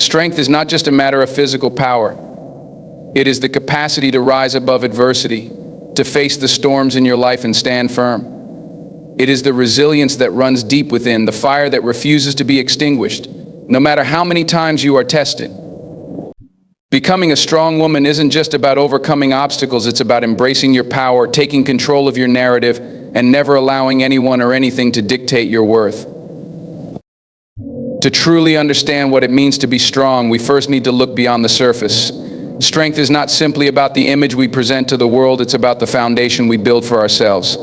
Strength is not just a matter of physical power. It is the capacity to rise above adversity, to face the storms in your life and stand firm. It is the resilience that runs deep within, the fire that refuses to be extinguished, no matter how many times you are tested. Becoming a strong woman isn't just about overcoming obstacles, it's about embracing your power, taking control of your narrative, and never allowing anyone or anything to dictate your worth. To truly understand what it means to be strong, we first need to look beyond the surface. Strength is not simply about the image we present to the world, it's about the foundation we build for ourselves.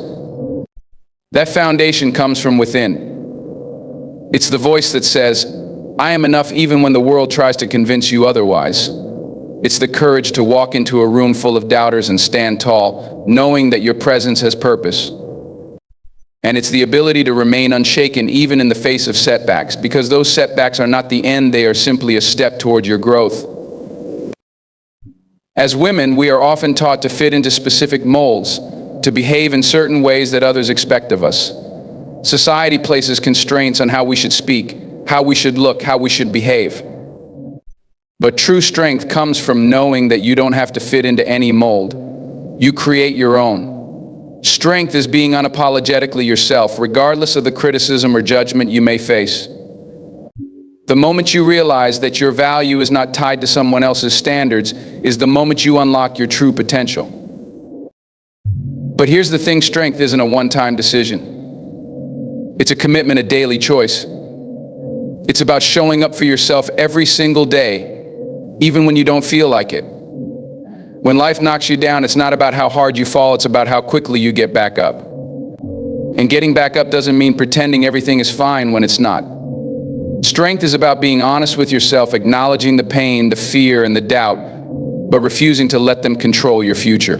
That foundation comes from within. It's the voice that says, "I am enough even when the world tries to convince you otherwise." It's the courage to walk into a room full of doubters and stand tall, knowing that your presence has purpose. And it's the ability to remain unshaken even in the face of setbacks, because those setbacks are not the end, they are simply a step toward your growth. As women, we are often taught to fit into specific molds, to behave in certain ways that others expect of us. Society places constraints on how we should speak, how we should look, how we should behave. But true strength comes from knowing that you don't have to fit into any mold. You create your own. Strength is being unapologetically yourself, regardless of the criticism or judgment you may face. The moment you realize that your value is not tied to someone else's standards is the moment you unlock your true potential. But here's the thing, strength isn't a one-time decision. It's a commitment, a daily choice. It's about showing up for yourself every single day, even when you don't feel like it. When life knocks you down, it's not about how hard you fall, it's about how quickly you get back up. And getting back up doesn't mean pretending everything is fine when it's not. Strength is about being honest with yourself, acknowledging the pain, the fear, and the doubt, but refusing to let them control your future.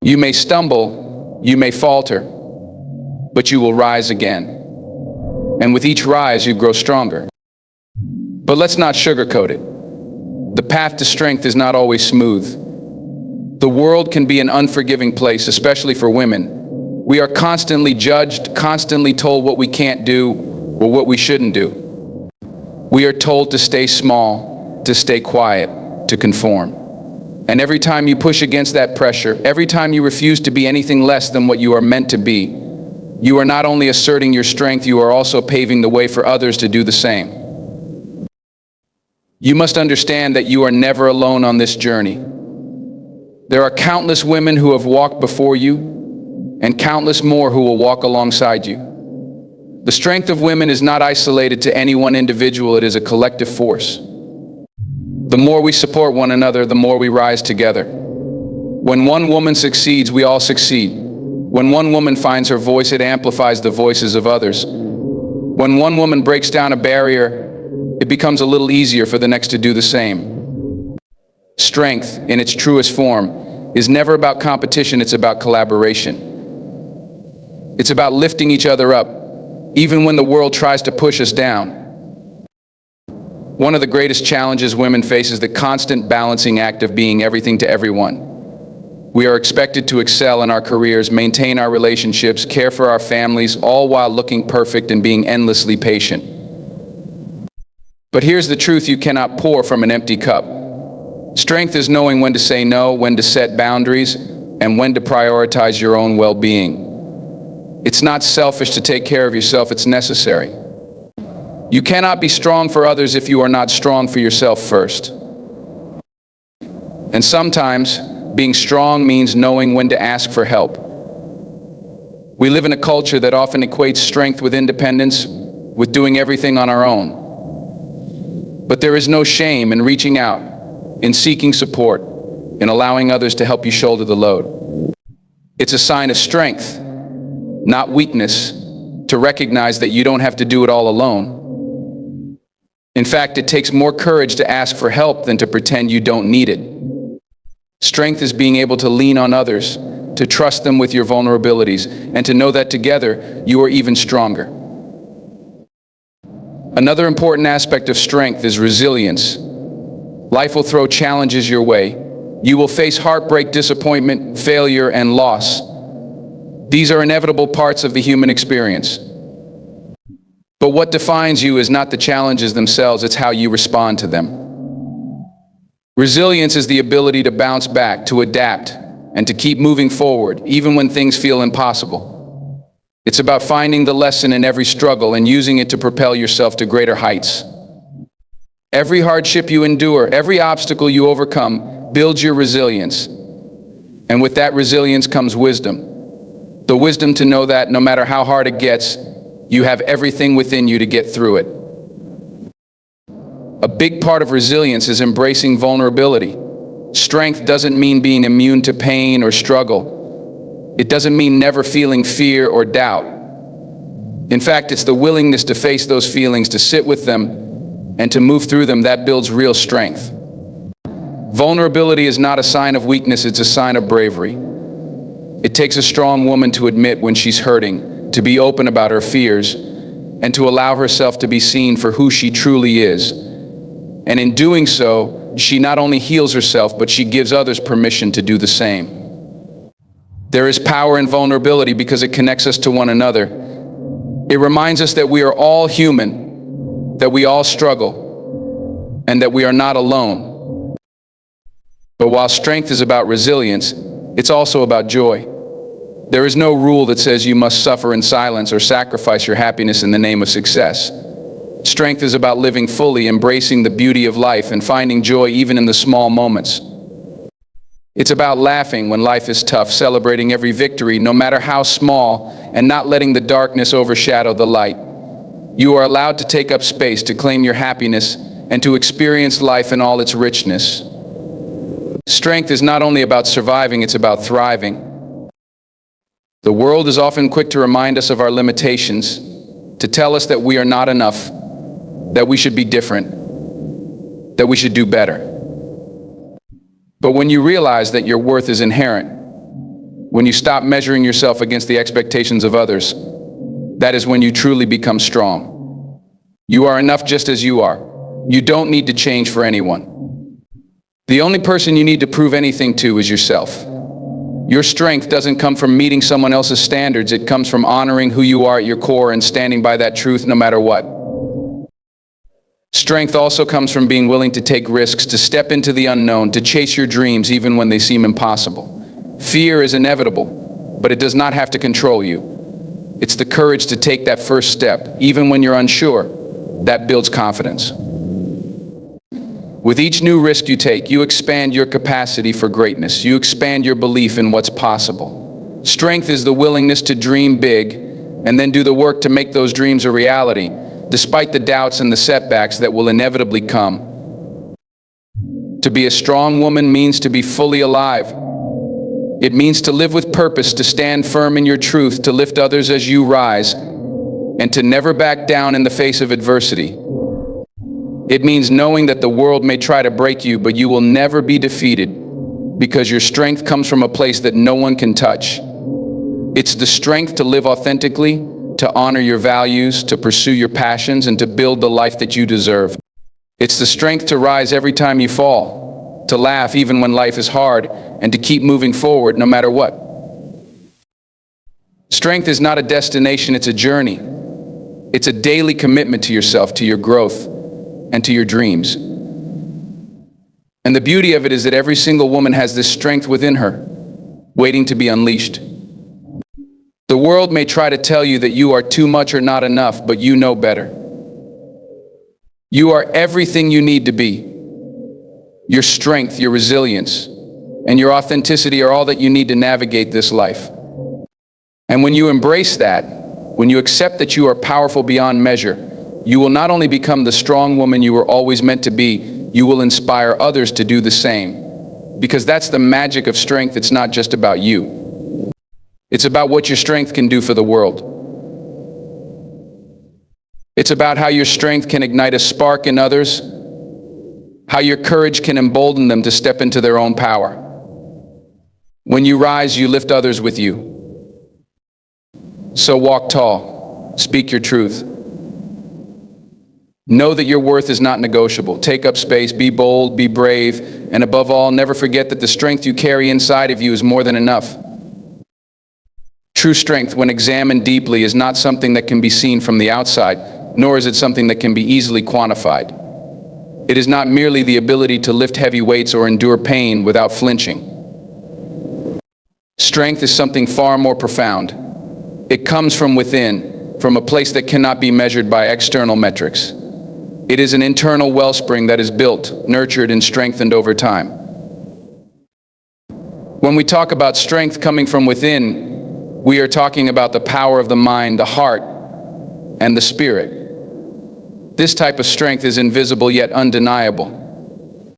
You may stumble, you may falter, but you will rise again. And with each rise, you grow stronger. But let's not sugarcoat it. The path to strength is not always smooth. The world can be an unforgiving place, especially for women. We are constantly judged, constantly told what we can't do or what we shouldn't do. We are told to stay small, to stay quiet, to conform. And every time you push against that pressure, every time you refuse to be anything less than what you are meant to be, you are not only asserting your strength, you are also paving the way for others to do the same. You must understand that you are never alone on this journey. There are countless women who have walked before you, and countless more who will walk alongside you. The strength of women is not isolated to any one individual, it is a collective force. The more we support one another, the more we rise together. When one woman succeeds, we all succeed. When one woman finds her voice, it amplifies the voices of others. When one woman breaks down a barrier, it becomes a little easier for the next to do the same. Strength, in its truest form, is never about competition, it's about collaboration. It's about lifting each other up, even when the world tries to push us down. One of the greatest challenges women face is the constant balancing act of being everything to everyone. We are expected to excel in our careers, maintain our relationships, care for our families, all while looking perfect and being endlessly patient. But here's the truth you cannot pour from an empty cup. Strength is knowing when to say no, when to set boundaries, and when to prioritize your own well-being. It's not selfish to take care of yourself, it's necessary. You cannot be strong for others if you are not strong for yourself first. And sometimes, being strong means knowing when to ask for help. We live in a culture that often equates strength with independence, with doing everything on our own. But there is no shame in reaching out, in seeking support, in allowing others to help you shoulder the load. It's a sign of strength, not weakness, to recognize that you don't have to do it all alone. In fact, it takes more courage to ask for help than to pretend you don't need it. Strength is being able to lean on others, to trust them with your vulnerabilities, and to know that together you are even stronger. Another important aspect of strength is resilience. Life will throw challenges your way. You will face heartbreak, disappointment, failure, and loss. These are inevitable parts of the human experience. But what defines you is not the challenges themselves, it's how you respond to them. Resilience is the ability to bounce back, to adapt, and to keep moving forward, even when things feel impossible. It's about finding the lesson in every struggle and using it to propel yourself to greater heights. Every hardship you endure, every obstacle you overcome, builds your resilience. And with that resilience comes wisdom. The wisdom to know that no matter how hard it gets, you have everything within you to get through it. A big part of resilience is embracing vulnerability. Strength doesn't mean being immune to pain or struggle. It doesn't mean never feeling fear or doubt. In fact, it's the willingness to face those feelings, to sit with them, and to move through them that builds real strength. Vulnerability is not a sign of weakness, it's a sign of bravery. It takes a strong woman to admit when she's hurting, to be open about her fears, and to allow herself to be seen for who she truly is. And in doing so, she not only heals herself, but she gives others permission to do the same. There is power in vulnerability because it connects us to one another. It reminds us that we are all human, that we all struggle, and that we are not alone. But while strength is about resilience, it's also about joy. There is no rule that says you must suffer in silence or sacrifice your happiness in the name of success. Strength is about living fully, embracing the beauty of life, and finding joy even in the small moments. It's about laughing when life is tough, celebrating every victory, no matter how small, and not letting the darkness overshadow the light. You are allowed to take up space, to claim your happiness, and to experience life in all its richness. Strength is not only about surviving, it's about thriving. The world is often quick to remind us of our limitations, to tell us that we are not enough, that we should be different, that we should do better. But when you realize that your worth is inherent, when you stop measuring yourself against the expectations of others, that is when you truly become strong. You are enough just as you are. You don't need to change for anyone. The only person you need to prove anything to is yourself. Your strength doesn't come from meeting someone else's standards. It comes from honoring who you are at your core and standing by that truth no matter what. Strength also comes from being willing to take risks, to step into the unknown, to chase your dreams even when they seem impossible. Fear is inevitable, but it does not have to control you. It's the courage to take that first step, even when you're unsure, that builds confidence. With each new risk you take, you expand your capacity for greatness. You expand your belief in what's possible. Strength is the willingness to dream big and then do the work to make those dreams a reality, despite the doubts and the setbacks that will inevitably come. To be a strong woman means to be fully alive. It means to live with purpose, to stand firm in your truth, to lift others as you rise, and to never back down in the face of adversity. It means knowing that the world may try to break you, but you will never be defeated, because your strength comes from a place that no one can touch. It's the strength to live authentically, to honor your values, to pursue your passions, and to build the life that you deserve. It's the strength to rise every time you fall, to laugh even when life is hard, and to keep moving forward no matter what. Strength is not a destination, it's a journey. It's a daily commitment to yourself, to your growth, and to your dreams. And the beauty of it is that every single woman has this strength within her, waiting to be unleashed. The world may try to tell you that you are too much or not enough, but you know better. You are everything you need to be. Your strength, your resilience, and your authenticity are all that you need to navigate this life. And when you embrace that, when you accept that you are powerful beyond measure, you will not only become the strong woman you were always meant to be, you will inspire others to do the same. Because that's the magic of strength. It's not just about you. It's about what your strength can do for the world. It's about how your strength can ignite a spark in others, how your courage can embolden them to step into their own power. When you rise, you lift others with you. So walk tall, speak your truth. Know that your worth is not negotiable. Take up space, be bold, be brave, and above all, never forget that the strength you carry inside of you is more than enough. True strength, when examined deeply, is not something that can be seen from the outside, nor is it something that can be easily quantified. It is not merely the ability to lift heavy weights or endure pain without flinching. Strength is something far more profound. It comes from within, from a place that cannot be measured by external metrics. It is an internal wellspring that is built, nurtured, and strengthened over time. When we talk about strength coming from within, we are talking about the power of the mind, the heart, and the spirit. This type of strength is invisible yet undeniable.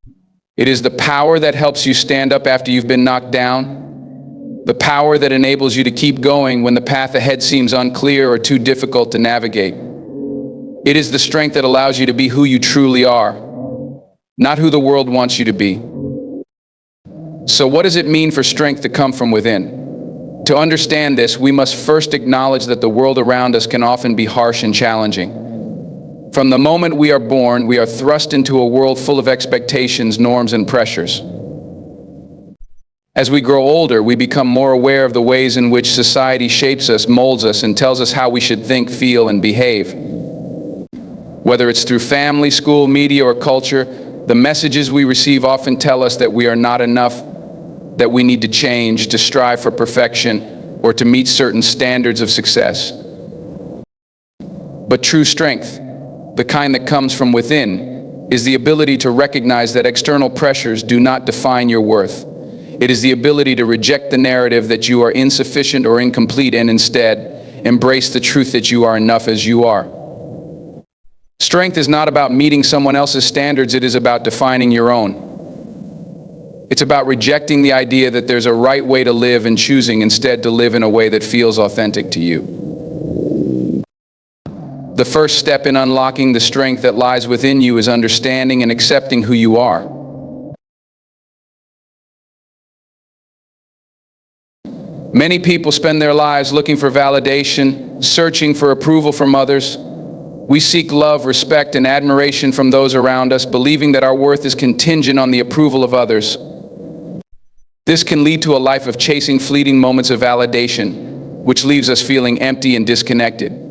It is the power that helps you stand up after you've been knocked down, the power that enables you to keep going when the path ahead seems unclear or too difficult to navigate. It is the strength that allows you to be who you truly are, not who the world wants you to be. So what does it mean for strength to come from within? To understand this, we must first acknowledge that the world around us can often be harsh and challenging. From the moment we are born, we are thrust into a world full of expectations, norms, and pressures. As we grow older, we become more aware of the ways in which society shapes us, molds us, and tells us how we should think, feel, and behave. Whether it's through family, school, media, or culture, the messages we receive often tell us that we are not enough, that we need to change, to strive for perfection, or to meet certain standards of success. But true strength, the kind that comes from within, is the ability to recognize that external pressures do not define your worth. It is the ability to reject the narrative that you are insufficient or incomplete and instead embrace the truth that you are enough as you are. Strength is not about meeting someone else's standards, it is about defining your own. It's about rejecting the idea that there's a right way to live and choosing instead to live in a way that feels authentic to you. The first step in unlocking the strength that lies within you is understanding and accepting who you are. Many people spend their lives looking for validation, searching for approval from others. We seek love, respect, and admiration from those around us, believing that our worth is contingent on the approval of others. This can lead to a life of chasing fleeting moments of validation, which leaves us feeling empty and disconnected.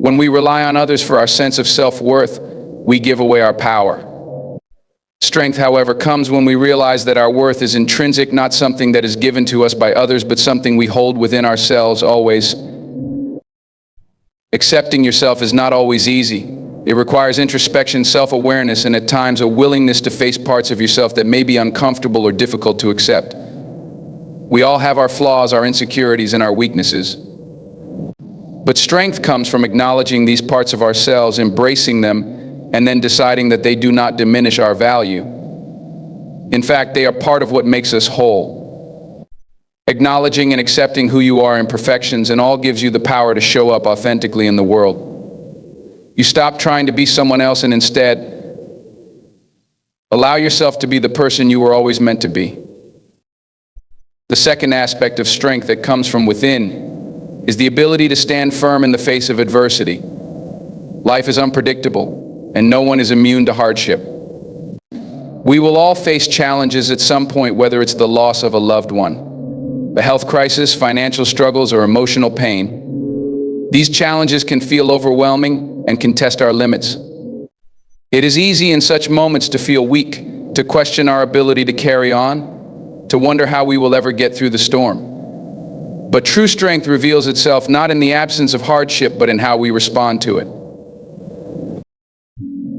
When we rely on others for our sense of self-worth, we give away our power. Strength, however, comes when we realize that our worth is intrinsic, not something that is given to us by others, but something we hold within ourselves always. Accepting yourself is not always easy. It requires introspection, self-awareness, and at times a willingness to face parts of yourself that may be uncomfortable or difficult to accept. We all have our flaws, our insecurities, and our weaknesses. But strength comes from acknowledging these parts of ourselves, embracing them, and then deciding that they do not diminish our value. In fact, they are part of what makes us whole. Acknowledging and accepting who you are, imperfections, and all gives you the power to show up authentically in the world. You stop trying to be someone else and instead allow yourself to be the person you were always meant to be. The second aspect of strength that comes from within is the ability to stand firm in the face of adversity. Life is unpredictable, and no one is immune to hardship. We will all face challenges at some point, whether it's the loss of a loved one, a health crisis, financial struggles, or emotional pain. These challenges can feel overwhelming and can test our limits. It is easy in such moments to feel weak, to question our ability to carry on, to wonder how we will ever get through the storm. But true strength reveals itself not in the absence of hardship, but in how we respond to it.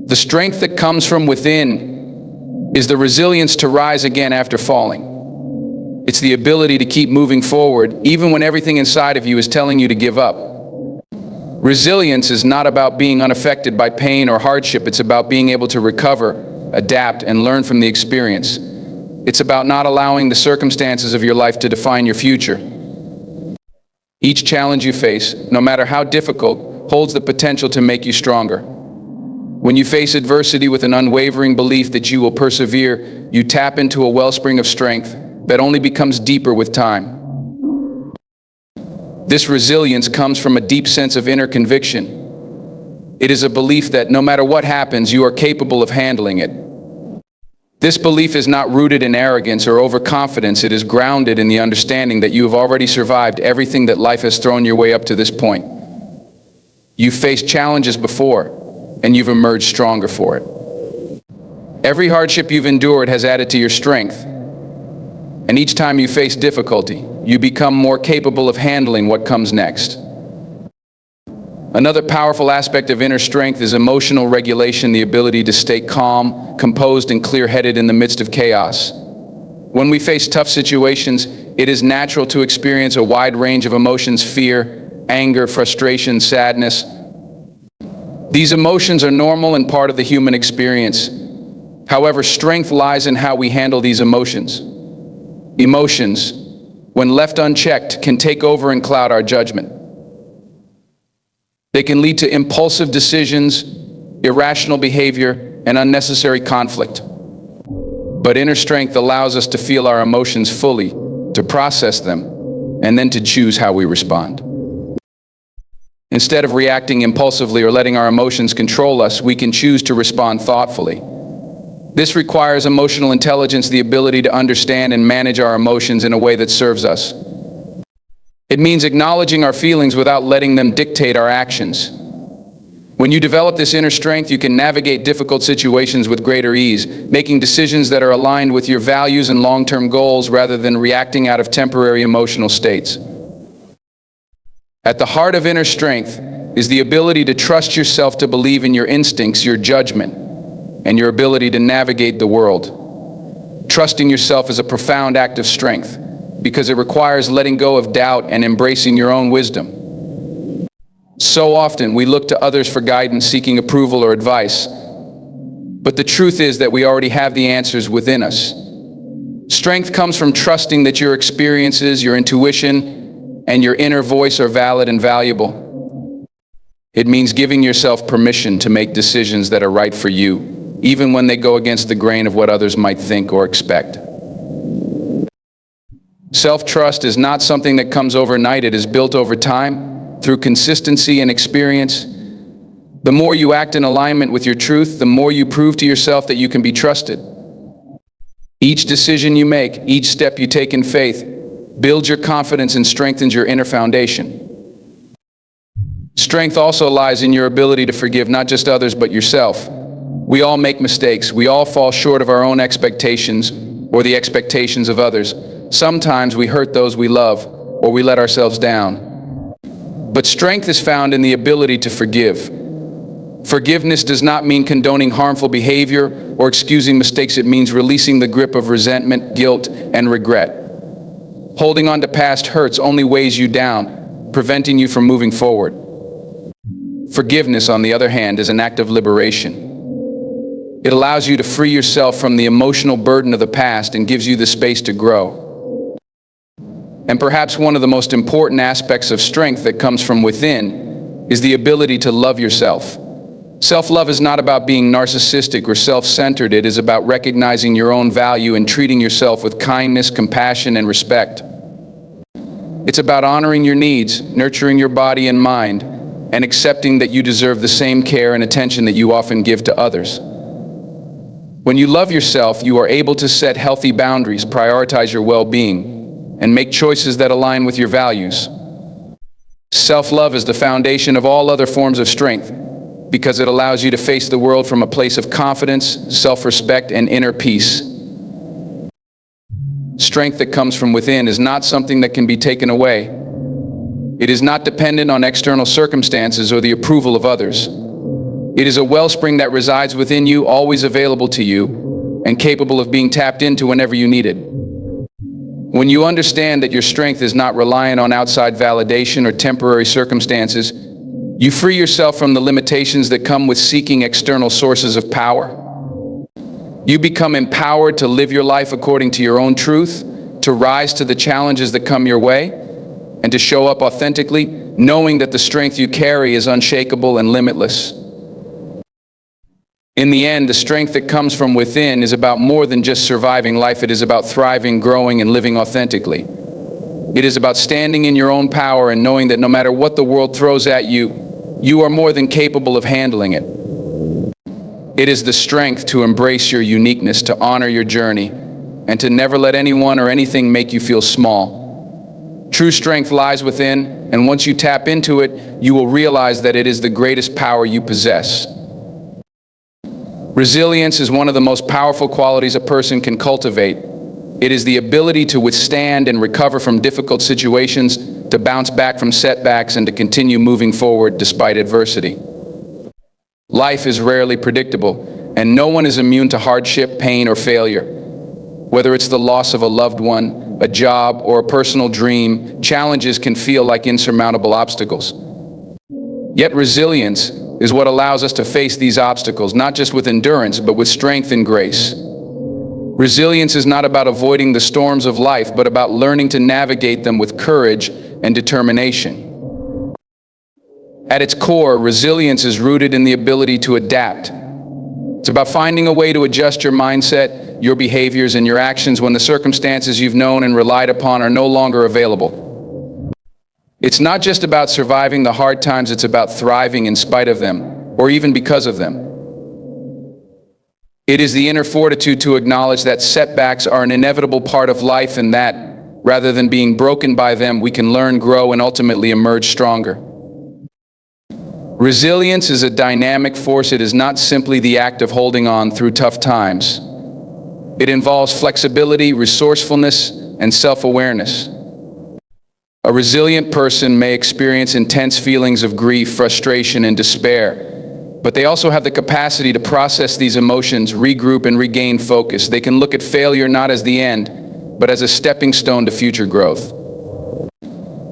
The strength that comes from within is the resilience to rise again after falling. It's the ability to keep moving forward, even when everything inside of you is telling you to give up. Resilience is not about being unaffected by pain or hardship. It's about being able to recover, adapt, and learn from the experience. It's about not allowing the circumstances of your life to define your future. Each challenge you face, no matter how difficult, holds the potential to make you stronger. When you face adversity with an unwavering belief that you will persevere, you tap into a wellspring of strength that only becomes deeper with time. This resilience comes from a deep sense of inner conviction. It is a belief that no matter what happens, you are capable of handling it. This belief is not rooted in arrogance or overconfidence. It is grounded in the understanding that you have already survived everything that life has thrown your way up to this point. You've faced challenges before, and you've emerged stronger for it. Every hardship you've endured has added to your strength. And each time you face difficulty, you become more capable of handling what comes next. Another powerful aspect of inner strength is emotional regulation, the ability to stay calm, composed, and clear-headed in the midst of chaos. When we face tough situations, it is natural to experience a wide range of emotions: fear, anger, frustration, sadness. These emotions are normal and part of the human experience. However, strength lies in how we handle these emotions. Emotions, when left unchecked, can take over and cloud our judgment. They can lead to impulsive decisions, irrational behavior, and unnecessary conflict. But inner strength allows us to feel our emotions fully, to process them, and then to choose how we respond. Instead of reacting impulsively or letting our emotions control us, we can choose to respond thoughtfully. This requires emotional intelligence, the ability to understand and manage our emotions in a way that serves us. It means acknowledging our feelings without letting them dictate our actions. When you develop this inner strength, you can navigate difficult situations with greater ease, making decisions that are aligned with your values and long-term goals rather than reacting out of temporary emotional states. At the heart of inner strength is the ability to trust yourself, to believe in your instincts, your judgment, and your ability to navigate the world. Trusting yourself is a profound act of strength, because it requires letting go of doubt and embracing your own wisdom. So often we look to others for guidance, seeking approval or advice. But the truth is that we already have the answers within us. Strength comes from trusting that your experiences, your intuition, and your inner voice are valid and valuable. It means giving yourself permission to make decisions that are right for you, even when they go against the grain of what others might think or expect. Self-trust is not something that comes overnight. It is built over time, through consistency and experience. The more you act in alignment with your truth, the more you prove to yourself that you can be trusted. Each decision you make, each step you take in faith, builds your confidence and strengthens your inner foundation. Strength also lies in your ability to forgive not just others, but yourself. We all make mistakes. We all fall short of our own expectations or the expectations of others. Sometimes we hurt those we love, or we let ourselves down. But strength is found in the ability to forgive. Forgiveness does not mean condoning harmful behavior or excusing mistakes. It means releasing the grip of resentment, guilt, and regret. Holding on to past hurts only weighs you down, preventing you from moving forward. Forgiveness, on the other hand, is an act of liberation. It allows you to free yourself from the emotional burden of the past and gives you the space to grow. And perhaps one of the most important aspects of strength that comes from within is the ability to love yourself. Self-love is not about being narcissistic or self-centered. It is about recognizing your own value and treating yourself with kindness, compassion, and respect. It's about honoring your needs, nurturing your body and mind, and accepting that you deserve the same care and attention that you often give to others. When you love yourself, you are able to set healthy boundaries, prioritize your well-being, and make choices that align with your values. Self-love is the foundation of all other forms of strength, because it allows you to face the world from a place of confidence, self-respect, and inner peace. Strength that comes from within is not something that can be taken away. It is not dependent on external circumstances or the approval of others. It is a wellspring that resides within you, always available to you, and capable of being tapped into whenever you need it. When you understand that your strength is not reliant on outside validation or temporary circumstances, you free yourself from the limitations that come with seeking external sources of power. You become empowered to live your life according to your own truth, to rise to the challenges that come your way, and to show up authentically, knowing that the strength you carry is unshakable and limitless. In the end, the strength that comes from within is about more than just surviving life. It is about thriving, growing, and living authentically. It is about standing in your own power and knowing that no matter what the world throws at you, you are more than capable of handling it. It is the strength to embrace your uniqueness, to honor your journey, and to never let anyone or anything make you feel small. True strength lies within, and once you tap into it, you will realize that it is the greatest power you possess. Resilience is one of the most powerful qualities a person can cultivate. It is the ability to withstand and recover from difficult situations, to bounce back from setbacks, and to continue moving forward despite adversity. Life is rarely predictable, and no one is immune to hardship, pain, or failure. Whether it's the loss of a loved one, a job, or a personal dream, challenges can feel like insurmountable obstacles. Yet resilience is what allows us to face these obstacles, not just with endurance, but with strength and grace. Resilience is not about avoiding the storms of life, but about learning to navigate them with courage and determination. At its core, resilience is rooted in the ability to adapt. It's about finding a way to adjust your mindset, your behaviors, and your actions when the circumstances you've known and relied upon are no longer available. It's not just about surviving the hard times, it's about thriving in spite of them, or even because of them. It is the inner fortitude to acknowledge that setbacks are an inevitable part of life, and that, rather than being broken by them, we can learn, grow, and ultimately emerge stronger. Resilience is a dynamic force. It is not simply the act of holding on through tough times. It involves flexibility, resourcefulness, and self-awareness. A resilient person may experience intense feelings of grief, frustration, and despair, but they also have the capacity to process these emotions, regroup, and regain focus. They can look at failure not as the end, but as a stepping stone to future growth.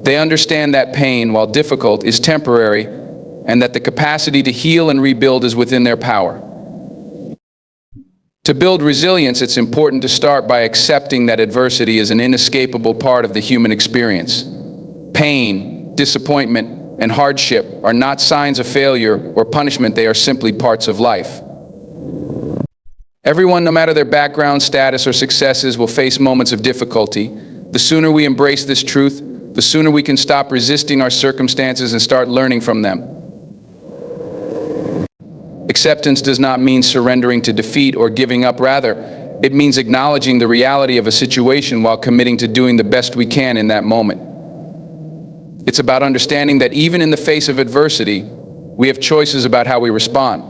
They understand that pain, while difficult, is temporary, and that the capacity to heal and rebuild is within their power. To build resilience, it's important to start by accepting that adversity is an inescapable part of the human experience. Pain, disappointment, and hardship are not signs of failure or punishment. They are simply parts of life. Everyone, no matter their background, status, or successes, will face moments of difficulty. The sooner we embrace this truth, the sooner we can stop resisting our circumstances and start learning from them. Acceptance does not mean surrendering to defeat or giving up. Rather, it means acknowledging the reality of a situation while committing to doing the best we can in that moment. It's about understanding that even in the face of adversity, we have choices about how we respond.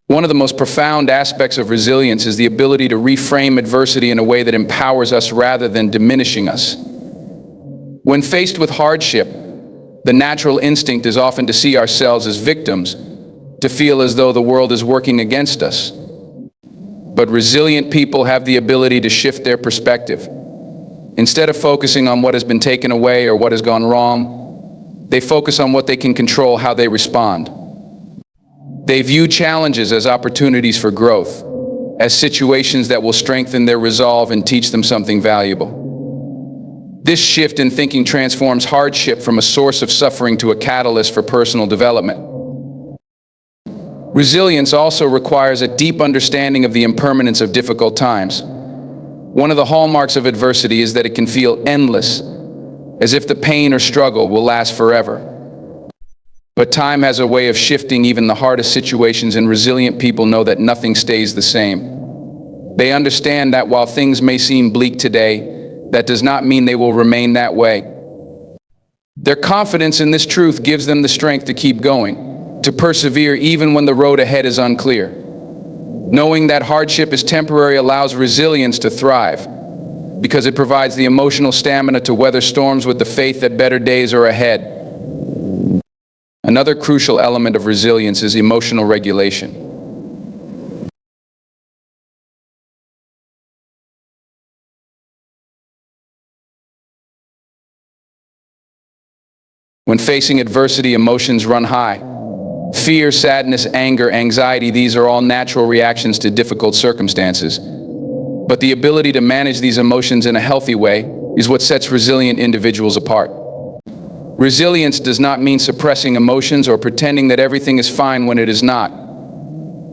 One of the most profound aspects of resilience is the ability to reframe adversity in a way that empowers us rather than diminishing us. When faced with hardship, the natural instinct is often to see ourselves as victims, to feel as though the world is working against us. But resilient people have the ability to shift their perspective. Instead of focusing on what has been taken away or what has gone wrong, they focus on what they can control, how they respond. They view challenges as opportunities for growth, as situations that will strengthen their resolve and teach them something valuable. This shift in thinking transforms hardship from a source of suffering to a catalyst for personal development. Resilience also requires a deep understanding of the impermanence of difficult times. One of the hallmarks of adversity is that it can feel endless, as if the pain or struggle will last forever. But time has a way of shifting even the hardest situations, and resilient people know that nothing stays the same. They understand that while things may seem bleak today, that does not mean they will remain that way. Their confidence in this truth gives them the strength to keep going, to persevere even when the road ahead is unclear. Knowing that hardship is temporary allows resilience to thrive, because it provides the emotional stamina to weather storms with the faith that better days are ahead. Another crucial element of resilience is emotional regulation. When facing adversity, emotions run high. Fear, sadness, anger, anxiety, these are all natural reactions to difficult circumstances. But the ability to manage these emotions in a healthy way is what sets resilient individuals apart. Resilience does not mean suppressing emotions or pretending that everything is fine when it is not.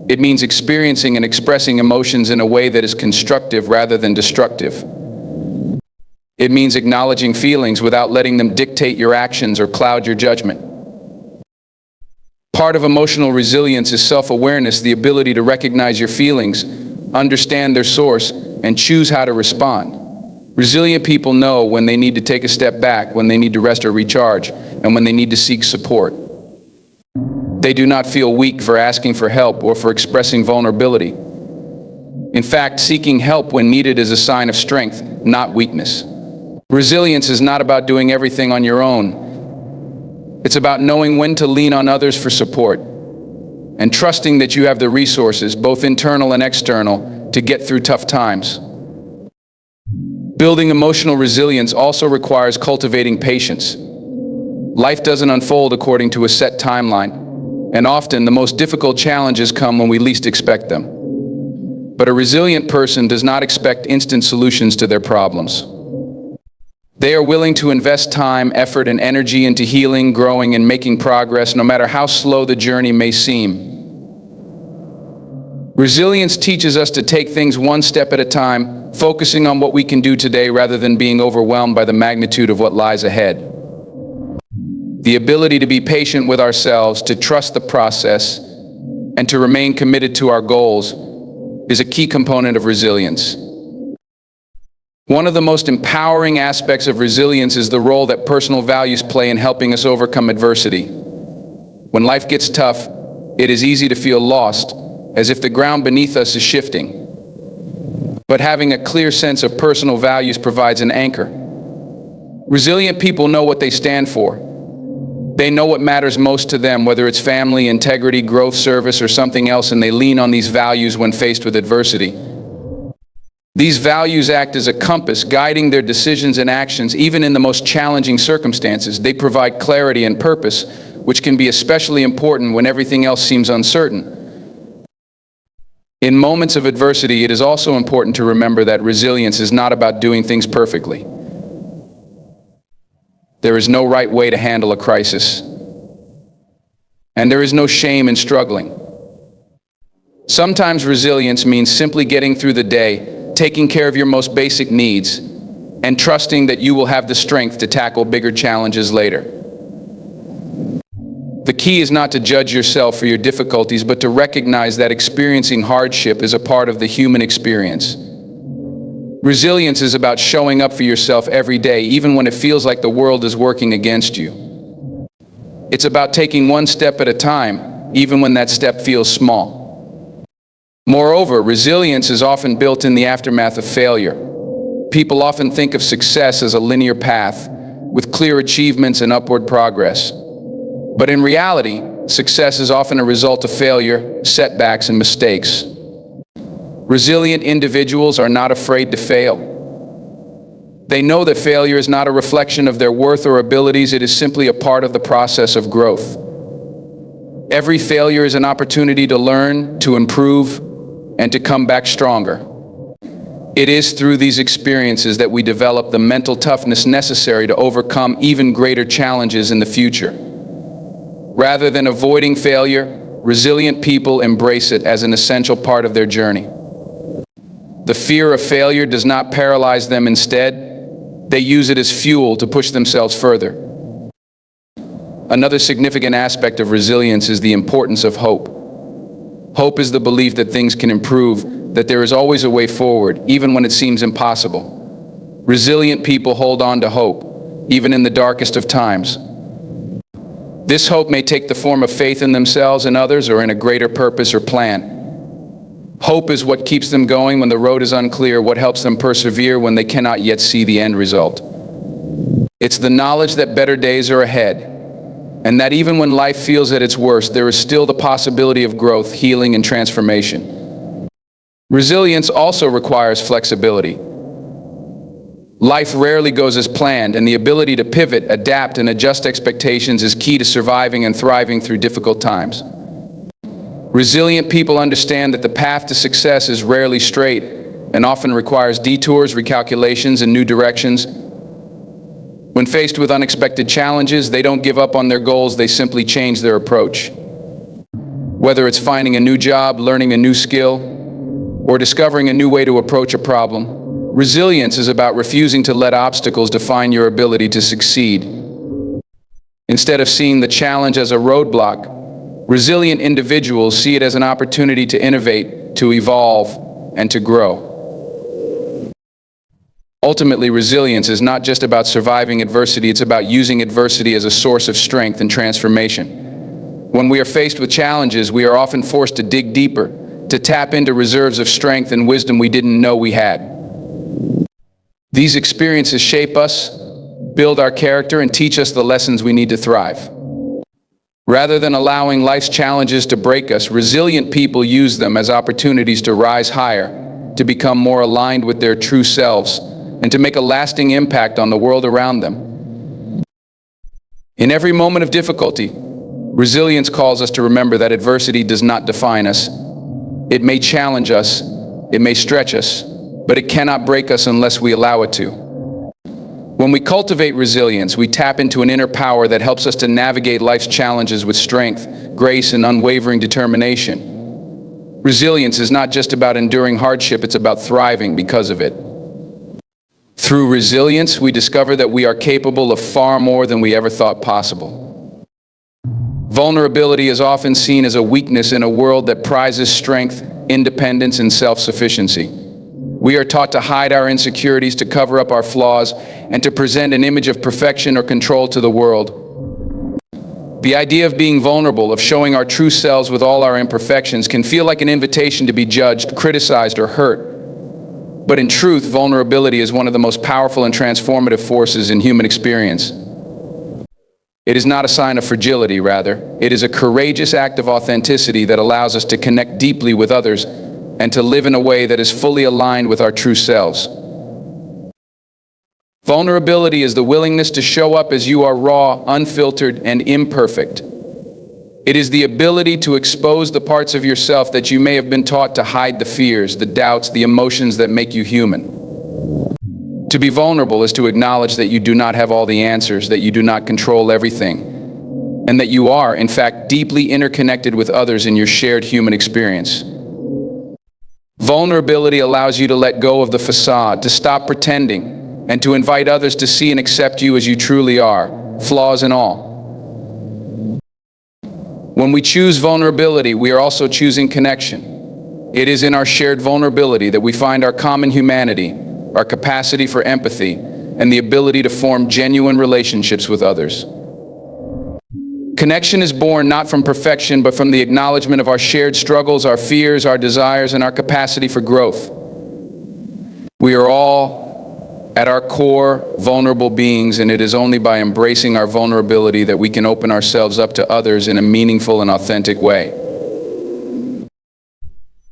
It means experiencing and expressing emotions in a way that is constructive rather than destructive. It means acknowledging feelings without letting them dictate your actions or cloud your judgment. Part of emotional resilience is self-awareness, the ability to recognize your feelings, understand their source, and choose how to respond. Resilient people know when they need to take a step back, when they need to rest or recharge, and when they need to seek support. They do not feel weak for asking for help or for expressing vulnerability. In fact, seeking help when needed is a sign of strength, not weakness. Resilience is not about doing everything on your own. It's about knowing when to lean on others for support and trusting that you have the resources, both internal and external, to get through tough times. Building emotional resilience also requires cultivating patience. Life doesn't unfold according to a set timeline, and often the most difficult challenges come when we least expect them. But a resilient person does not expect instant solutions to their problems. They are willing to invest time, effort, and energy into healing, growing, and making progress, no matter how slow the journey may seem. Resilience teaches us to take things one step at a time, focusing on what we can do today rather than being overwhelmed by the magnitude of what lies ahead. The ability to be patient with ourselves, to trust the process, and to remain committed to our goals is a key component of resilience. One of the most empowering aspects of resilience is the role that personal values play in helping us overcome adversity. When life gets tough, it is easy to feel lost, as if the ground beneath us is shifting. But having a clear sense of personal values provides an anchor. Resilient people know what they stand for. They know what matters most to them, whether it's family, integrity, growth, service, or something else, and they lean on these values when faced with adversity. These values act as a compass, guiding their decisions and actions, even in the most challenging circumstances. They provide clarity and purpose, which can be especially important when everything else seems uncertain. In moments of adversity, it is also important to remember that resilience is not about doing things perfectly. There is no right way to handle a crisis, and there is no shame in struggling. Sometimes resilience means simply getting through the day, taking care of your most basic needs, and trusting that you will have the strength to tackle bigger challenges later. The key is not to judge yourself for your difficulties, but to recognize that experiencing hardship is a part of the human experience. Resilience is about showing up for yourself every day, even when it feels like the world is working against you. It's about taking one step at a time, even when that step feels small. Moreover, resilience is often built in the aftermath of failure. People often think of success as a linear path, with clear achievements and upward progress. But in reality, success is often a result of failure, setbacks, and mistakes. Resilient individuals are not afraid to fail. They know that failure is not a reflection of their worth or abilities, it is simply a part of the process of growth. Every failure is an opportunity to learn, to improve, and to come back stronger. It is through these experiences that we develop the mental toughness necessary to overcome even greater challenges in the future. Rather than avoiding failure, resilient people embrace it as an essential part of their journey. The fear of failure does not paralyze them. Instead, they use it as fuel to push themselves further. Another significant aspect of resilience is the importance of hope. Hope is the belief that things can improve, that there is always a way forward, even when it seems impossible. Resilient people hold on to hope, even in the darkest of times. This hope may take the form of faith in themselves and others, or in a greater purpose or plan. Hope is what keeps them going when the road is unclear, what helps them persevere when they cannot yet see the end result. It's the knowledge that better days are ahead, and that even when life feels at its worst, there is still the possibility of growth, healing, and transformation. Resilience also requires flexibility. Life rarely goes as planned, and the ability to pivot, adapt, and adjust expectations is key to surviving and thriving through difficult times. Resilient people understand that the path to success is rarely straight and often requires detours, recalculations, and new directions. When faced with unexpected challenges, they don't give up on their goals, they simply change their approach. Whether it's finding a new job, learning a new skill, or discovering a new way to approach a problem, resilience is about refusing to let obstacles define your ability to succeed. Instead of seeing the challenge as a roadblock, resilient individuals see it as an opportunity to innovate, to evolve, and to grow. Ultimately, resilience is not just about surviving adversity, it's about using adversity as a source of strength and transformation. When we are faced with challenges, we are often forced to dig deeper, to tap into reserves of strength and wisdom we didn't know we had. These experiences shape us, build our character, and teach us the lessons we need to thrive. Rather than allowing life's challenges to break us, resilient people use them as opportunities to rise higher, to become more aligned with their true selves, and to make a lasting impact on the world around them. In every moment of difficulty, resilience calls us to remember that adversity does not define us. It may challenge us, it may stretch us, but it cannot break us unless we allow it to. When we cultivate resilience, we tap into an inner power that helps us to navigate life's challenges with strength, grace, and unwavering determination. Resilience is not just about enduring hardship, it's about thriving because of it. Through resilience, we discover that we are capable of far more than we ever thought possible. Vulnerability is often seen as a weakness in a world that prizes strength, independence, and self-sufficiency. We are taught to hide our insecurities, to cover up our flaws, and to present an image of perfection or control to the world. The idea of being vulnerable, of showing our true selves with all our imperfections, can feel like an invitation to be judged, criticized, or hurt. But in truth, vulnerability is one of the most powerful and transformative forces in human experience. It is not a sign of fragility, rather. It is a courageous act of authenticity that allows us to connect deeply with others and to live in a way that is fully aligned with our true selves. Vulnerability is the willingness to show up as you are, raw, unfiltered, and imperfect. It is the ability to expose the parts of yourself that you may have been taught to hide, the fears, the doubts, the emotions that make you human. To be vulnerable is to acknowledge that you do not have all the answers, that you do not control everything, and that you are, in fact, deeply interconnected with others in your shared human experience. Vulnerability allows you to let go of the facade, to stop pretending, and to invite others to see and accept you as you truly are, flaws and all. When we choose vulnerability, we are also choosing connection. It is in our shared vulnerability that we find our common humanity, our capacity for empathy, and the ability to form genuine relationships with others. Connection is born not from perfection, but from the acknowledgement of our shared struggles, our fears, our desires, and our capacity for growth. We are all, at our core, vulnerable beings, and it is only by embracing our vulnerability that we can open ourselves up to others in a meaningful and authentic way.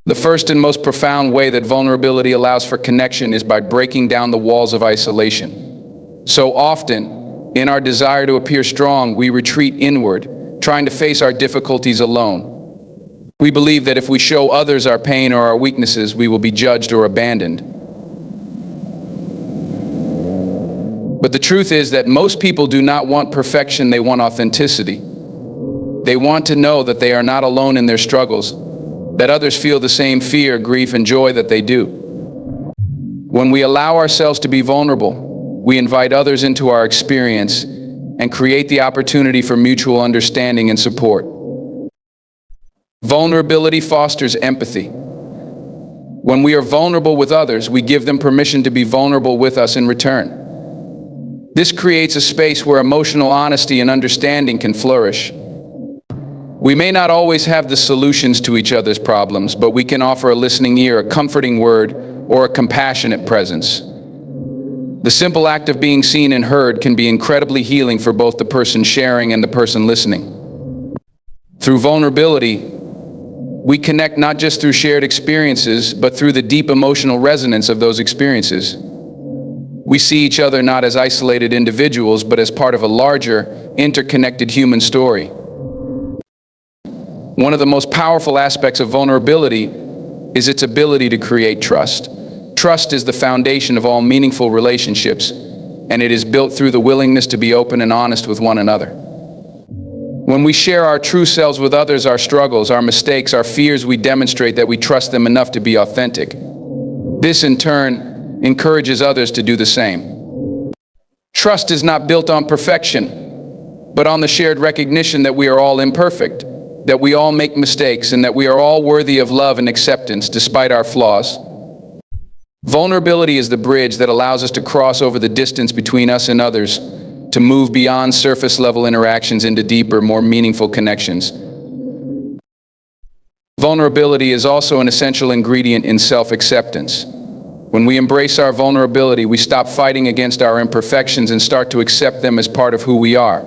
The first and most profound way that vulnerability allows for connection is by breaking down the walls of isolation. So often, in our desire to appear strong, we retreat inward, trying to face our difficulties alone. We believe that if we show others our pain or our weaknesses, we will be judged or abandoned. But the truth is that most people do not want perfection, they want authenticity. They want to know that they are not alone in their struggles, that others feel the same fear, grief, and joy that they do. When we allow ourselves to be vulnerable, we invite others into our experience and create the opportunity for mutual understanding and support. Vulnerability fosters empathy. When we are vulnerable with others, we give them permission to be vulnerable with us in return. This creates a space where emotional honesty and understanding can flourish. We may not always have the solutions to each other's problems, but we can offer a listening ear, a comforting word, or a compassionate presence. The simple act of being seen and heard can be incredibly healing for both the person sharing and the person listening. Through vulnerability, we connect not just through shared experiences, but through the deep emotional resonance of those experiences. We see each other not as isolated individuals, but as part of a larger, interconnected human story. One of the most powerful aspects of vulnerability is its ability to create trust. Trust is the foundation of all meaningful relationships, and it is built through the willingness to be open and honest with one another. When we share our true selves with others, our struggles, our mistakes, our fears, we demonstrate that we trust them enough to be authentic. This, in turn, encourages others to do the same. Trust is not built on perfection, but on the shared recognition that we are all imperfect, that we all make mistakes, and that we are all worthy of love and acceptance despite our flaws. Vulnerability is the bridge that allows us to cross over the distance between us and others, to move beyond surface-level interactions into deeper, more meaningful connections. Vulnerability is also an essential ingredient in self-acceptance. When we embrace our vulnerability, we stop fighting against our imperfections and start to accept them as part of who we are.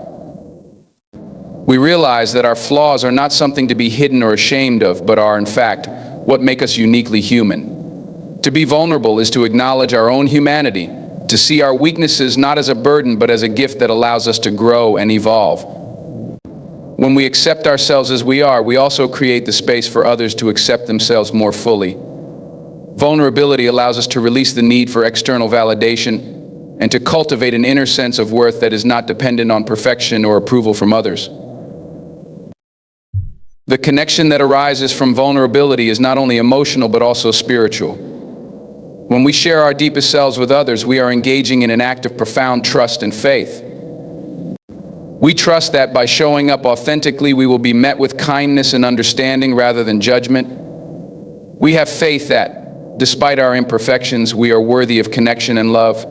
We realize that our flaws are not something to be hidden or ashamed of, but are, in fact, what make us uniquely human. To be vulnerable is to acknowledge our own humanity, to see our weaknesses not as a burden, but as a gift that allows us to grow and evolve. When we accept ourselves as we are, we also create the space for others to accept themselves more fully. Vulnerability allows us to release the need for external validation and to cultivate an inner sense of worth that is not dependent on perfection or approval from others. The connection that arises from vulnerability is not only emotional but also spiritual. When we share our deepest selves with others, we are engaging in an act of profound trust and faith. We trust that by showing up authentically, we will be met with kindness and understanding rather than judgment. We have faith that, despite our imperfections, we are worthy of connection and love.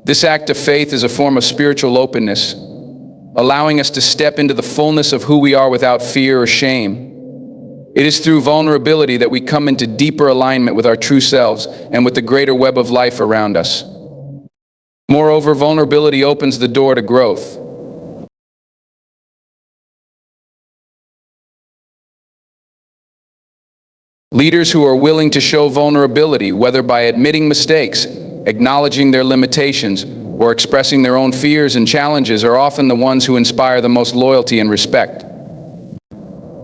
This act of faith is a form of spiritual openness, allowing us to step into the fullness of who we are without fear or shame. It is through vulnerability that we come into deeper alignment with our true selves and with the greater web of life around us. Moreover, vulnerability opens the door to growth. Leaders who are willing to show vulnerability, whether by admitting mistakes, acknowledging their limitations, or expressing their own fears and challenges, are often the ones who inspire the most loyalty and respect.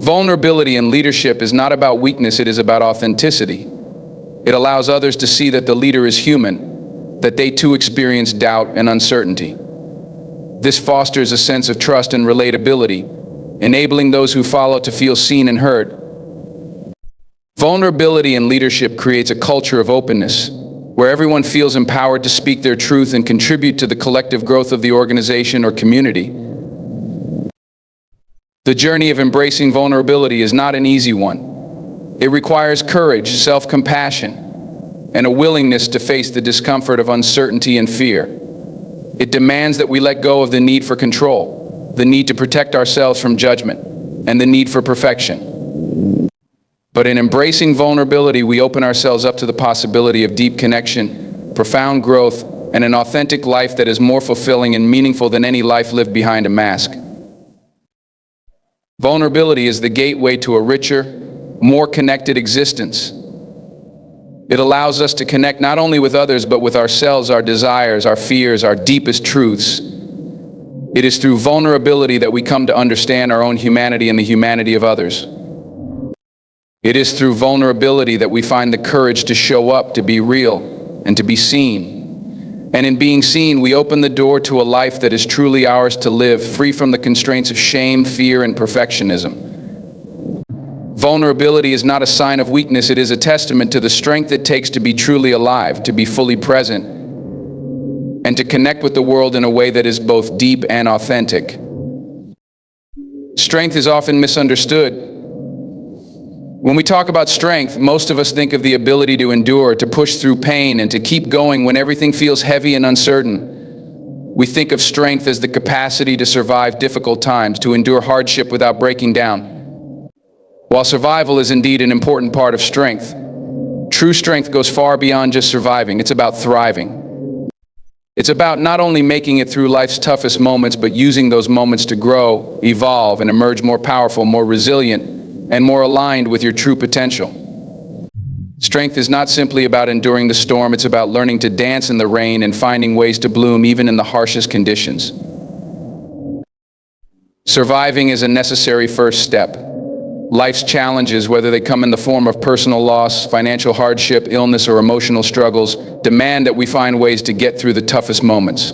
Vulnerability in leadership is not about weakness, it is about authenticity. It allows others to see that the leader is human, that they too experience doubt and uncertainty. This fosters a sense of trust and relatability, enabling those who follow to feel seen and heard. Vulnerability in leadership creates a culture of openness, where everyone feels empowered to speak their truth and contribute to the collective growth of the organization or community. The journey of embracing vulnerability is not an easy one. It requires courage, self-compassion, and a willingness to face the discomfort of uncertainty and fear. It demands that we let go of the need for control, the need to protect ourselves from judgment, and the need for perfection. But in embracing vulnerability, we open ourselves up to the possibility of deep connection, profound growth, and an authentic life that is more fulfilling and meaningful than any life lived behind a mask. Vulnerability is the gateway to a richer, more connected existence. It allows us to connect not only with others, but with ourselves, our desires, our fears, our deepest truths. It is through vulnerability that we come to understand our own humanity and the humanity of others. It is through vulnerability that we find the courage to show up, to be real, and to be seen. And in being seen, we open the door to a life that is truly ours to live, free from the constraints of shame, fear, and perfectionism. Vulnerability is not a sign of weakness, it is a testament to the strength it takes to be truly alive, to be fully present, and to connect with the world in a way that is both deep and authentic. Strength is often misunderstood. When we talk about strength, most of us think of the ability to endure, to push through pain, and to keep going when everything feels heavy and uncertain. We think of strength as the capacity to survive difficult times, to endure hardship without breaking down. While survival is indeed an important part of strength, true strength goes far beyond just surviving. It's about thriving. It's about not only making it through life's toughest moments, but using those moments to grow, evolve, and emerge more powerful, more resilient, and more aligned with your true potential. Strength is not simply about enduring the storm, it's about learning to dance in the rain and finding ways to bloom even in the harshest conditions. Surviving is a necessary first step. Life's challenges, whether they come in the form of personal loss, financial hardship, illness, or emotional struggles, demand that we find ways to get through the toughest moments.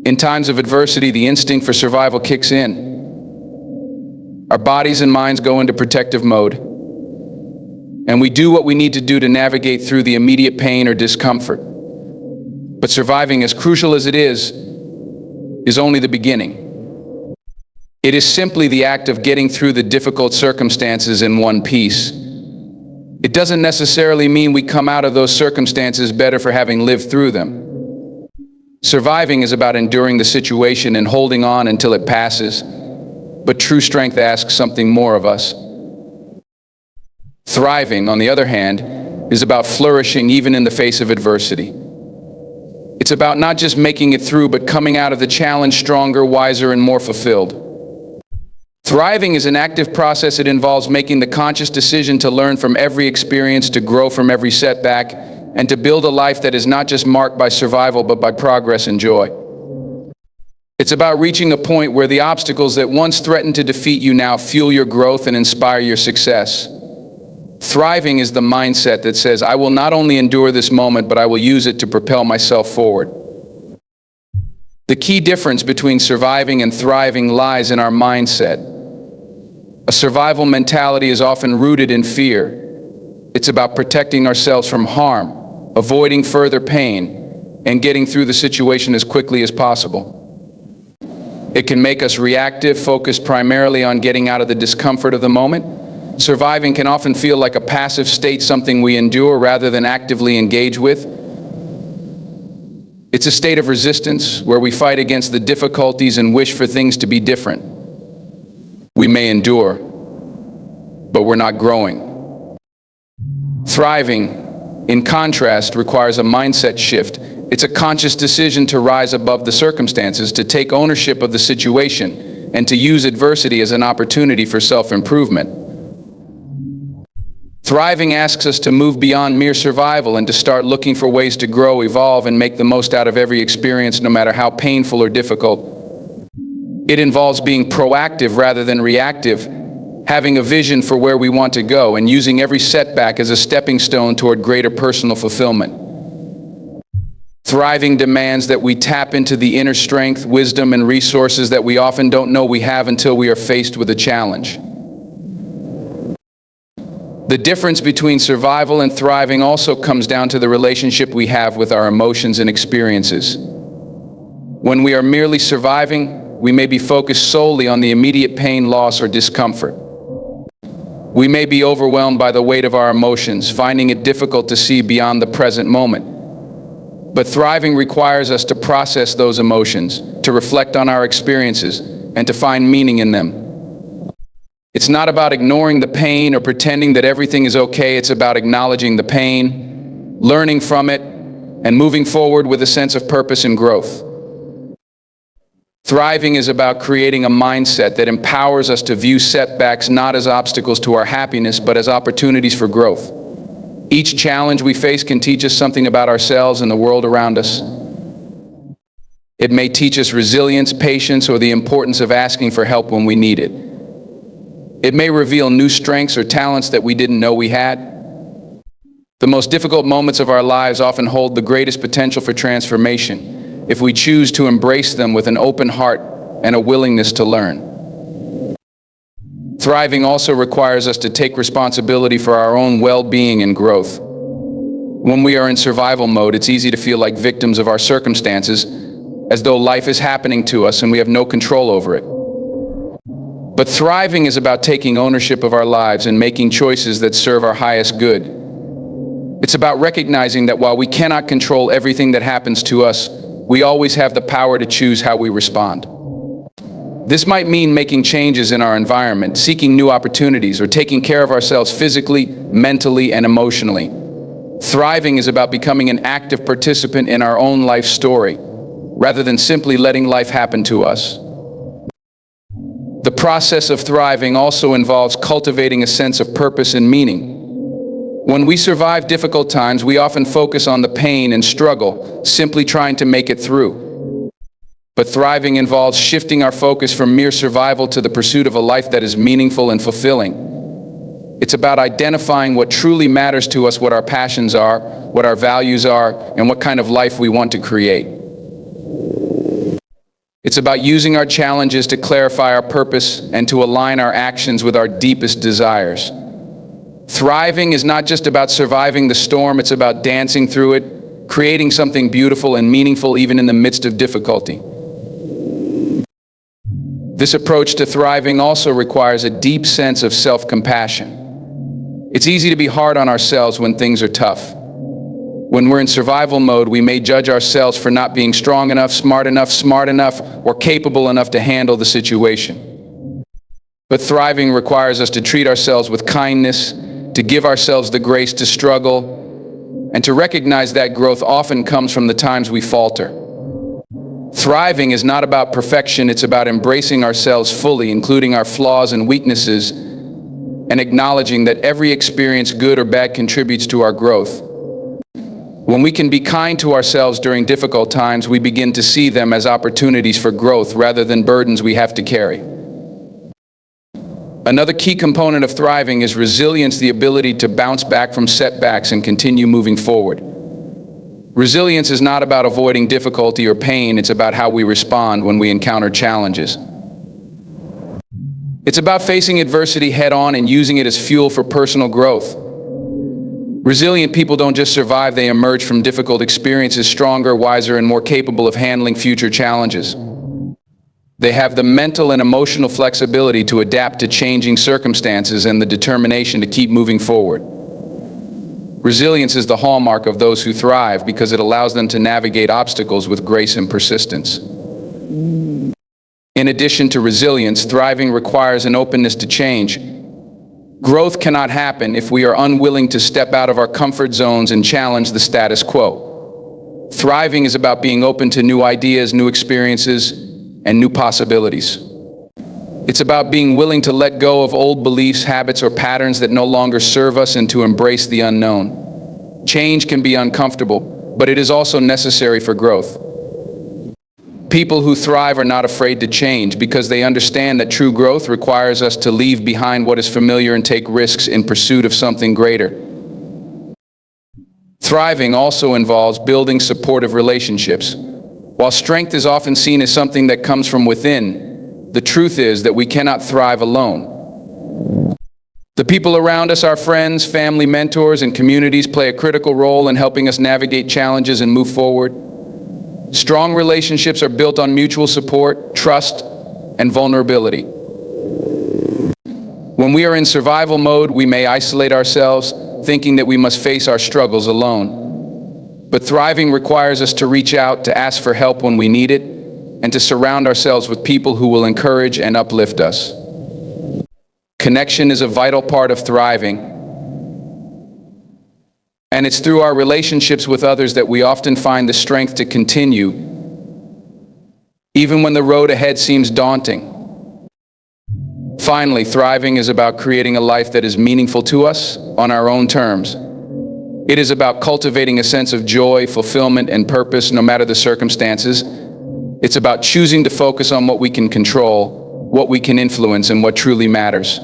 In times of adversity, the instinct for survival kicks in. Our bodies and minds go into protective mode, and we do what we need to do to navigate through the immediate pain or discomfort. But surviving, as crucial as it is only the beginning. It is simply the act of getting through the difficult circumstances in one piece. It doesn't necessarily mean we come out of those circumstances better for having lived through them. Surviving is about enduring the situation and holding on until it passes. But true strength asks something more of us. Thriving, on the other hand, is about flourishing even in the face of adversity. It's about not just making it through, but coming out of the challenge stronger, wiser, and more fulfilled. Thriving is an active process. It involves making the conscious decision to learn from every experience, to grow from every setback, and to build a life that is not just marked by survival, but by progress and joy. It's about reaching a point where the obstacles that once threatened to defeat you now fuel your growth and inspire your success. Thriving is the mindset that says, I will not only endure this moment, but I will use it to propel myself forward. The key difference between surviving and thriving lies in our mindset. A survival mentality is often rooted in fear. It's about protecting ourselves from harm, avoiding further pain, and getting through the situation as quickly as possible. It can make us reactive, focused primarily on getting out of the discomfort of the moment. Surviving can often feel like a passive state, something we endure rather than actively engage with. It's a state of resistance where we fight against the difficulties and wish for things to be different. We may endure, but we're not growing. Thriving, in contrast, requires a mindset shift. It's a conscious decision to rise above the circumstances, to take ownership of the situation, and to use adversity as an opportunity for self-improvement. Thriving asks us to move beyond mere survival and to start looking for ways to grow, evolve, and make the most out of every experience, no matter how painful or difficult. It involves being proactive rather than reactive, having a vision for where we want to go, and using every setback as a stepping stone toward greater personal fulfillment. Thriving demands that we tap into the inner strength, wisdom, and resources that we often don't know we have until we are faced with a challenge. The difference between survival and thriving also comes down to the relationship we have with our emotions and experiences. When we are merely surviving, we may be focused solely on the immediate pain, loss, or discomfort. We may be overwhelmed by the weight of our emotions, finding it difficult to see beyond the present moment. But thriving requires us to process those emotions, to reflect on our experiences, and to find meaning in them. It's not about ignoring the pain or pretending that everything is okay. It's about acknowledging the pain, learning from it, and moving forward with a sense of purpose and growth. Thriving is about creating a mindset that empowers us to view setbacks not as obstacles to our happiness, but as opportunities for growth. Each challenge we face can teach us something about ourselves and the world around us. It may teach us resilience, patience, or the importance of asking for help when we need it. It may reveal new strengths or talents that we didn't know we had. The most difficult moments of our lives often hold the greatest potential for transformation, if we choose to embrace them with an open heart and a willingness to learn. Thriving also requires us to take responsibility for our own well-being and growth. When we are in survival mode, it's easy to feel like victims of our circumstances, as though life is happening to us and we have no control over it. But thriving is about taking ownership of our lives and making choices that serve our highest good. It's about recognizing that while we cannot control everything that happens to us, we always have the power to choose how we respond. This might mean making changes in our environment, seeking new opportunities, or taking care of ourselves physically, mentally, and emotionally. Thriving is about becoming an active participant in our own life story, rather than simply letting life happen to us. The process of thriving also involves cultivating a sense of purpose and meaning. When we survive difficult times, we often focus on the pain and struggle, simply trying to make it through. But thriving involves shifting our focus from mere survival to the pursuit of a life that is meaningful and fulfilling. It's about identifying what truly matters to us, what our passions are, what our values are, and what kind of life we want to create. It's about using our challenges to clarify our purpose and to align our actions with our deepest desires. Thriving is not just about surviving the storm, it's about dancing through it, creating something beautiful and meaningful even in the midst of difficulty. This approach to thriving also requires a deep sense of self-compassion. It's easy to be hard on ourselves when things are tough. When we're in survival mode, we may judge ourselves for not being strong enough, smart enough, or capable enough to handle the situation. But thriving requires us to treat ourselves with kindness, to give ourselves the grace to struggle, and to recognize that growth often comes from the times we falter. Thriving is not about perfection, it's about embracing ourselves fully, including our flaws and weaknesses, and acknowledging that every experience, good or bad, contributes to our growth. When we can be kind to ourselves during difficult times, we begin to see them as opportunities for growth rather than burdens we have to carry. Another key component of thriving is resilience, the ability to bounce back from setbacks and continue moving forward. Resilience is not about avoiding difficulty or pain, it's about how we respond when we encounter challenges. It's about facing adversity head-on and using it as fuel for personal growth. Resilient people don't just survive, they emerge from difficult experiences stronger, wiser, and more capable of handling future challenges. They have the mental and emotional flexibility to adapt to changing circumstances and the determination to keep moving forward. Resilience is the hallmark of those who thrive because it allows them to navigate obstacles with grace and persistence. In addition to resilience, thriving requires an openness to change. Growth cannot happen if we are unwilling to step out of our comfort zones and challenge the status quo. Thriving is about being open to new ideas, new experiences, and new possibilities. It's about being willing to let go of old beliefs, habits, or patterns that no longer serve us and to embrace the unknown. Change can be uncomfortable, but it is also necessary for growth. People who thrive are not afraid to change because they understand that true growth requires us to leave behind what is familiar and take risks in pursuit of something greater. Thriving also involves building supportive relationships. While strength is often seen as something that comes from within, the truth is that we cannot thrive alone. The people around us, our friends, family, mentors, and communities play a critical role in helping us navigate challenges and move forward. Strong relationships are built on mutual support, trust, and vulnerability. When we are in survival mode, we may isolate ourselves, thinking that we must face our struggles alone. But thriving requires us to reach out, to ask for help when we need it, and to surround ourselves with people who will encourage and uplift us. Connection is a vital part of thriving, and it's through our relationships with others that we often find the strength to continue, even when the road ahead seems daunting. Finally, thriving is about creating a life that is meaningful to us on our own terms. It is about cultivating a sense of joy, fulfillment, and purpose no matter the circumstances. It's about choosing to focus on what we can control, what we can influence, and what truly matters.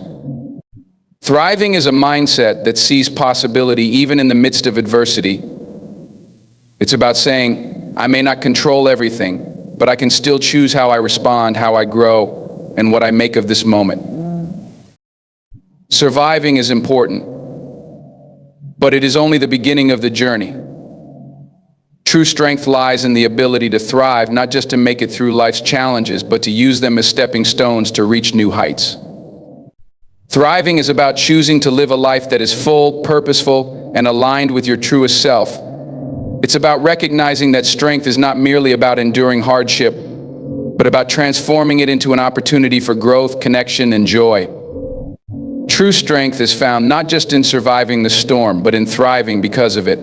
Thriving is a mindset that sees possibility even in the midst of adversity. It's about saying, I may not control everything, but I can still choose how I respond, how I grow, and what I make of this moment. Surviving is important, but it is only the beginning of the journey. True strength lies in the ability to thrive, not just to make it through life's challenges, but to use them as stepping stones to reach new heights. Thriving is about choosing to live a life that is full, purposeful, and aligned with your truest self. It's about recognizing that strength is not merely about enduring hardship, but about transforming it into an opportunity for growth, connection, and joy. True strength is found not just in surviving the storm, but in thriving because of it.